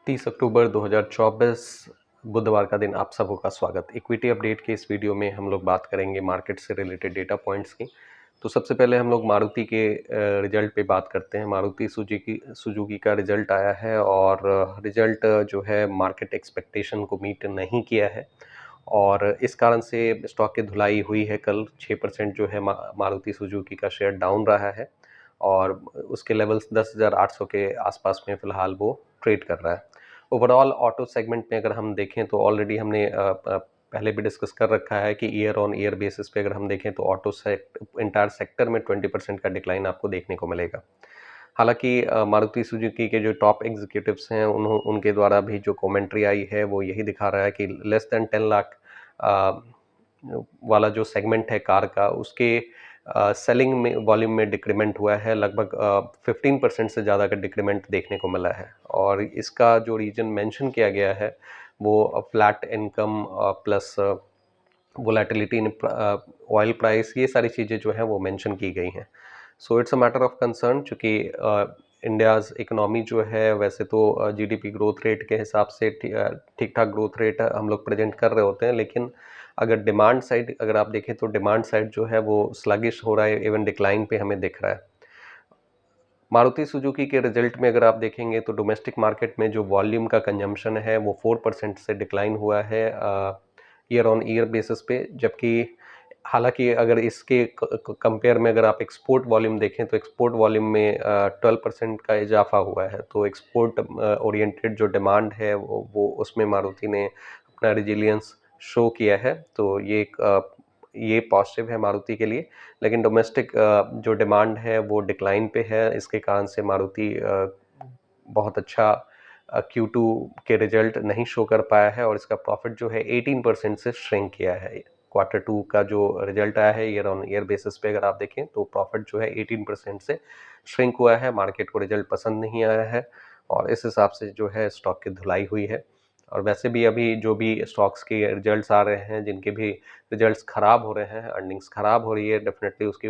30 अक्टूबर 2024 बुधवार का दिन आप सबों का स्वागत। इक्विटी अपडेट के इस वीडियो में हम लोग बात करेंगे मार्केट से रिलेटेड डेटा पॉइंट्स की। तो सबसे पहले हम लोग मारुति के रिजल्ट पे बात करते हैं। मारुति सुजुकी का रिजल्ट आया है और रिजल्ट जो है मार्केट एक्सपेक्टेशन को मीट नहीं किया है और इस कारण से स्टॉक की धुलाई हुई है। कल 6% जो है मारुति सुजुकी का शेयर डाउन रहा है और उसके लेवल्स 10,800 के आसपास में फ़िलहाल वो ट्रेड कर रहा है। ओवरऑल ऑटो सेगमेंट में अगर हम देखें तो ऑलरेडी हमने पहले भी डिस्कस कर रखा है कि ईयर ऑन ईयर बेसिस पे अगर हम देखें तो ऑटो इंटायर सेक्टर में 20% का डिक्लाइन आपको देखने को मिलेगा। हालांकि मारुति सुजुकी के जो टॉप एग्जीक्यूटिव्स हैं उनके द्वारा भी जो कमेंट्री आई है वो यही दिखा रहा है कि लेस देन 10 लाख वाला जो सेगमेंट है कार का, उसके सेलिंग में वॉल्यूम में डिक्रीमेंट हुआ है। लगभग 15% से ज़्यादा का डिक्रीमेंट देखने को मिला है और इसका जो रीजन मेंशन किया गया है वो flat income plus volatility in oil price, ये सारी चीज़ें जो हैं वो मेंशन की गई हैं। So it's a matter of concern, चूँकि इंडियाज़ इकोनॉमी जो है वैसे तो जीडीपी ग्रोथ रेट के हिसाब से ठीक ठाक ग्रोथ रेट हम लोग प्रेजेंट कर रहे होते हैं, लेकिन अगर डिमांड साइड अगर आप देखें तो डिमांड साइड जो है वो स्लगिश हो रहा है, इवन डिक्लाइन पे हमें दिख रहा है। मारुति सुजुकी के रिजल्ट में अगर आप देखेंगे तो डोमेस्टिक मार्केट में जो वॉल्यूम का कंजम्पशन है वो 4% से डिक्लाइन हुआ है ईयर ऑन ईयर बेसिस पे, जबकि हालांकि अगर इसके कंपेयर में अगर आप एक्सपोर्ट वॉल्यूम देखें तो एक्सपोर्ट वॉल्यूम में 12% का इजाफा हुआ है। तो एक्सपोर्ट ओरिएंटेड जो डिमांड है वो उसमें मारुति ने अपना रिजिलियंस शो किया है। तो ये पॉजिटिव है मारुति के लिए। लेकिन डोमेस्टिक जो डिमांड है वो डिक्लाइन पे है। इसके कारण से मारुति बहुत अच्छा Q2 के रिजल्ट नहीं शो कर पाया है और इसका प्रॉफिट जो है 18% से श्रिंक किया है। Q2 का जो रिजल्ट आया है ईयर ऑन ईयर बेसिस पे अगर आप देखें तो प्रॉफिट जो है 18% से श्रिंक हुआ है। मार्केट को रिजल्ट पसंद नहीं आया है और इस हिसाब से जो है स्टॉक की धुलाई हुई है। और वैसे भी अभी जो भी स्टॉक्स के रिजल्ट्स आ रहे हैं, जिनके भी रिजल्ट्स ख़राब हो रहे हैं, अर्निंग्स ख़राब हो रही है, डेफिनेटली उसकी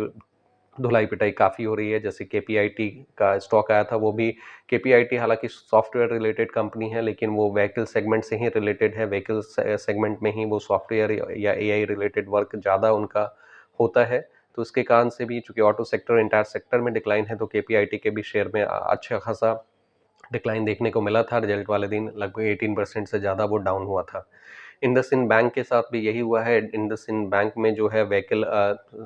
धुलाई पिटाई काफ़ी हो रही है। जैसे केपीआईटी का स्टॉक आया था, वो भी केपीआईटी हालांकि सॉफ्टवेयर रिलेटेड कंपनी है, लेकिन वो व्हीकल सेगमेंट से ही रिलेटेड है। व्हीकल सेगमेंट में ही वो सॉफ्टवेयर या एआई रिलेटेड वर्क ज़्यादा उनका होता है। तो इसके कारण से भी चूंकि ऑटो सेक्टर इंटायर सेक्टर में डिक्लाइन है, तो केपीआईटी के भी शेयर में अच्छा खासा डिक्लाइन देखने को मिला था। रिजल्ट वाले दिन लगभग 18% से ज़्यादा वो डाउन हुआ था। इंडसइंड बैंक के साथ भी यही हुआ है। इंडसइंड बैंक में जो है व्हीकल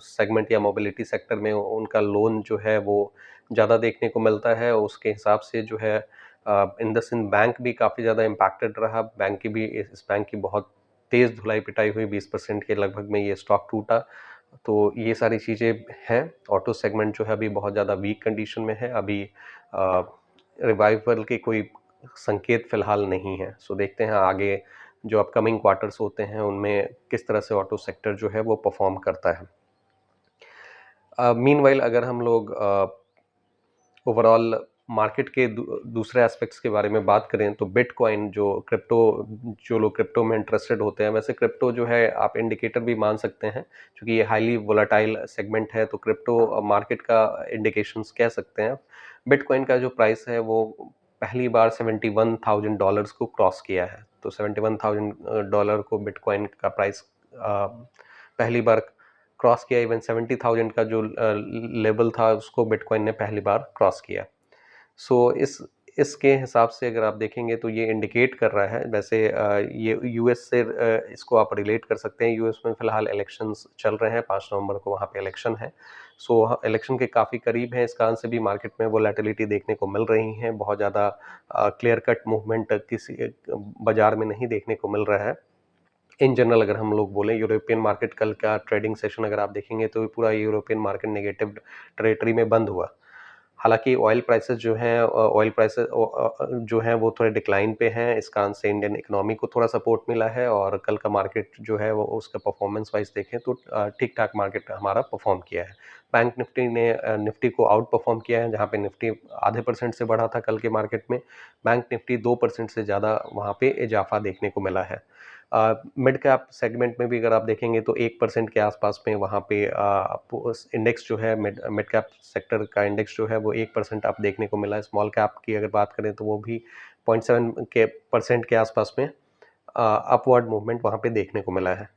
सेगमेंट या मोबिलिटी सेक्टर में उनका लोन जो है वो ज़्यादा देखने को मिलता है। उसके हिसाब से जो है इंडसइंड बैंक भी काफ़ी ज़्यादा इम्पैक्टेड रहा। बैंक की भी इस बैंक की बहुत तेज़ धुलाई पिटाई हुई, 20% के लगभग में ये स्टॉक टूटा। तो ये सारी चीज़ें हैं। ऑटो सेगमेंट जो है अभी बहुत ज़्यादा वीक कंडीशन में है। अभी रिवाइवल के कोई संकेत फिलहाल नहीं है। सो देखते हैं आगे जो अपकमिंग क्वार्टर्स होते हैं उनमें किस तरह से ऑटो सेक्टर जो है वो परफॉर्म करता है। मीनवाइल अगर हम लोग ओवरऑल मार्केट के दूसरे एस्पेक्ट्स के बारे में बात करें तो बिटकॉइन जो लोग क्रिप्टो में इंटरेस्टेड होते हैं, वैसे क्रिप्टो जो है आप इंडिकेटर भी मान सकते हैं, क्योंकि ये हाईली वोलाटाइल सेगमेंट है। तो क्रिप्टो मार्केट का इंडिकेशंस कह सकते हैं। बिटकॉइन का जो प्राइस है वो पहली बार $71,000 को क्रॉस किया है। तो $71,000 को बिटकॉइन का प्राइस पहली बार क्रॉस किया। इवन 70,000 का जो लेवल था उसको बिटकॉइन ने पहली बार क्रॉस किया। सो इसके हिसाब से अगर आप देखेंगे तो ये इंडिकेट कर रहा है। वैसे ये यूएस से इसको आप रिलेट कर सकते हैं। यूएस में फ़िलहाल इलेक्शंस चल रहे हैं, 5 नवंबर को वहाँ पे इलेक्शन है। सो इलेक्शन के काफ़ी करीब हैं, इस कारण से भी मार्केट में वोलेटिलिटी देखने को मिल रही है। बहुत ज़्यादा क्लियर कट मूवमेंट किसी बाज़ार में नहीं देखने को मिल रहा है। इन जनरल अगर हम लोग बोलें यूरोपियन मार्केट, कल का ट्रेडिंग सेशन अगर आप देखेंगे तो पूरा यूरोपियन मार्केट नेगेटिव टेरिटरी में बंद हुआ। हालांकि ऑयल प्राइसेस जो हैं वो थोड़े डिक्लाइन पे हैं। इस कारण से इंडियन इकोनॉमी को थोड़ा सपोर्ट मिला है और कल का मार्केट जो है वो उसका परफॉर्मेंस वाइज देखें तो ठीक ठाक मार्केट हमारा परफॉर्म किया है। बैंक निफ्टी ने निफ्टी को आउट परफॉर्म किया है, जहाँ पे निफ्टी आधे % से बढ़ा था कल के मार्केट में। बैंक निफ्टी 2% से ज़्यादा वहाँ पे इजाफा देखने को मिला है। मिड कैप सेगमेंट में भी अगर आप देखेंगे तो 1% के आसपास में वहाँ पे आपको इंडेक्स जो है मिड मिड कैप सेक्टर का इंडेक्स जो है वो 1% आप देखने को मिला है। स्मॉल कैप की अगर बात करें तो वो भी 0.7% के आसपास में अपवर्ड मूवमेंट वहाँ पे देखने को मिला है।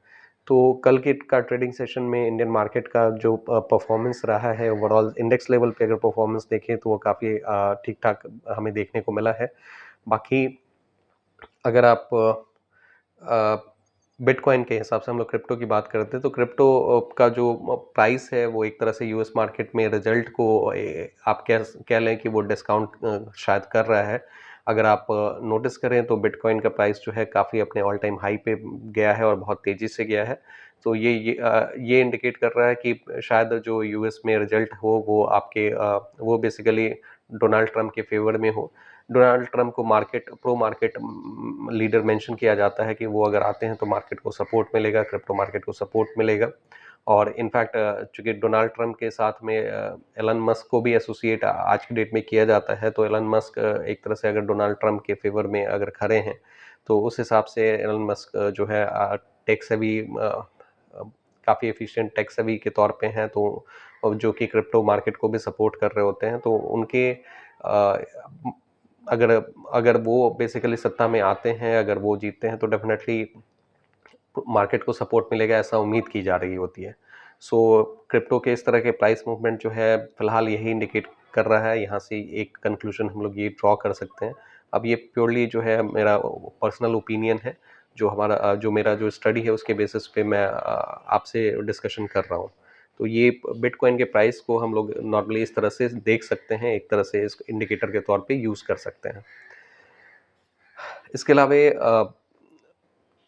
तो कल के का ट्रेडिंग सेशन में इंडियन मार्केट का जो परफॉर्मेंस रहा है ओवरऑल इंडेक्स लेवल पे अगर परफॉर्मेंस देखें तो वो काफ़ी ठीक ठाक हमें देखने को मिला है। बाकी अगर आप बिटकॉइन के हिसाब से हम लोग क्रिप्टो की बात करते हैं तो क्रिप्टो का जो प्राइस है वो एक तरह से यूएस मार्केट में रिजल्ट को आप कह लें कि वो डिस्काउंट शायद कर रहा है। अगर आप नोटिस करें तो बिटकॉइन का प्राइस जो है काफ़ी अपने ऑल टाइम हाई पे गया है और बहुत तेज़ी से गया है। तो ये इंडिकेट कर रहा है कि शायद जो यूएस में रिजल्ट हो वो आपके वो बेसिकली डोनाल्ड ट्रंप के फेवर में हो। डोनाल्ड ट्रंप को प्रो मार्केट लीडर मेंशन किया जाता है कि वो अगर आते हैं तो मार्केट को सपोर्ट मिलेगा, क्रिप्टो मार्केट को सपोर्ट मिलेगा। और इनफैक्ट चूंकि डोनाल्ड ट्रंप के साथ में एलन मस्क को भी एसोसिएट आज की डेट में किया जाता है, तो एलन मस्क एक तरह से अगर डोनाल्ड ट्रंप के फेवर में अगर खड़े हैं तो उस हिसाब से एलन मस्क जो है टेक सेवी काफ़ी एफिशिएंट टेक सेवी के तौर पे हैं, तो जो कि क्रिप्टो मार्केट को भी सपोर्ट कर रहे होते हैं। तो उनके अगर अगर वो बेसिकली सत्ता में आते हैं, अगर वो जीतते हैं तो डेफिनेटली मार्केट को सपोर्ट मिलेगा, ऐसा उम्मीद की जा रही होती है। सो क्रिप्टो के इस तरह के प्राइस मूवमेंट जो है फिलहाल यही इंडिकेट कर रहा है। यहाँ से एक कंक्लूजन हम लोग ये ड्रॉ कर सकते हैं। अब ये प्योरली जो है मेरा पर्सनल ओपिनियन है, जो मेरा जो स्टडी है उसके बेसिस पे मैं आपसे डिस्कशन कर रहा हूँ। तो ये बिटकॉइन के प्राइस को हम लोग नॉर्मली इस तरह से देख सकते हैं, एक तरह से इस इंडिकेटर के तौर पे यूज़ कर सकते हैं। इसके अलावा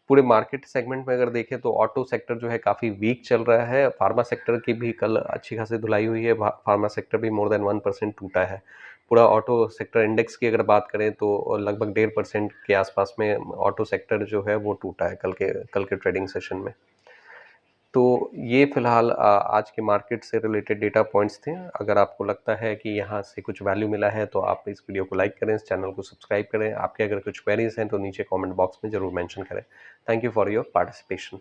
पूरे मार्केट सेगमेंट में अगर देखें तो ऑटो सेक्टर जो है काफ़ी वीक चल रहा है। फार्मा सेक्टर की भी कल अच्छी खासी धुलाई हुई है। फार्मा सेक्टर भी मोर देन 1% टूटा है। पूरा ऑटो सेक्टर इंडेक्स की अगर बात करें तो लगभग 1.5% के आसपास में ऑटो सेक्टर जो है वो टूटा है कल के ट्रेडिंग सेशन में। तो ये फिलहाल आज के मार्केट से रिलेटेड डेटा पॉइंट्स थे। अगर आपको लगता है कि यहाँ से कुछ वैल्यू मिला है तो आप इस वीडियो को लाइक करें, इस चैनल को सब्सक्राइब करें। आपके अगर कुछ क्वेरीज हैं तो नीचे कमेंट बॉक्स में ज़रूर मेंशन करें। Thank you for your participation.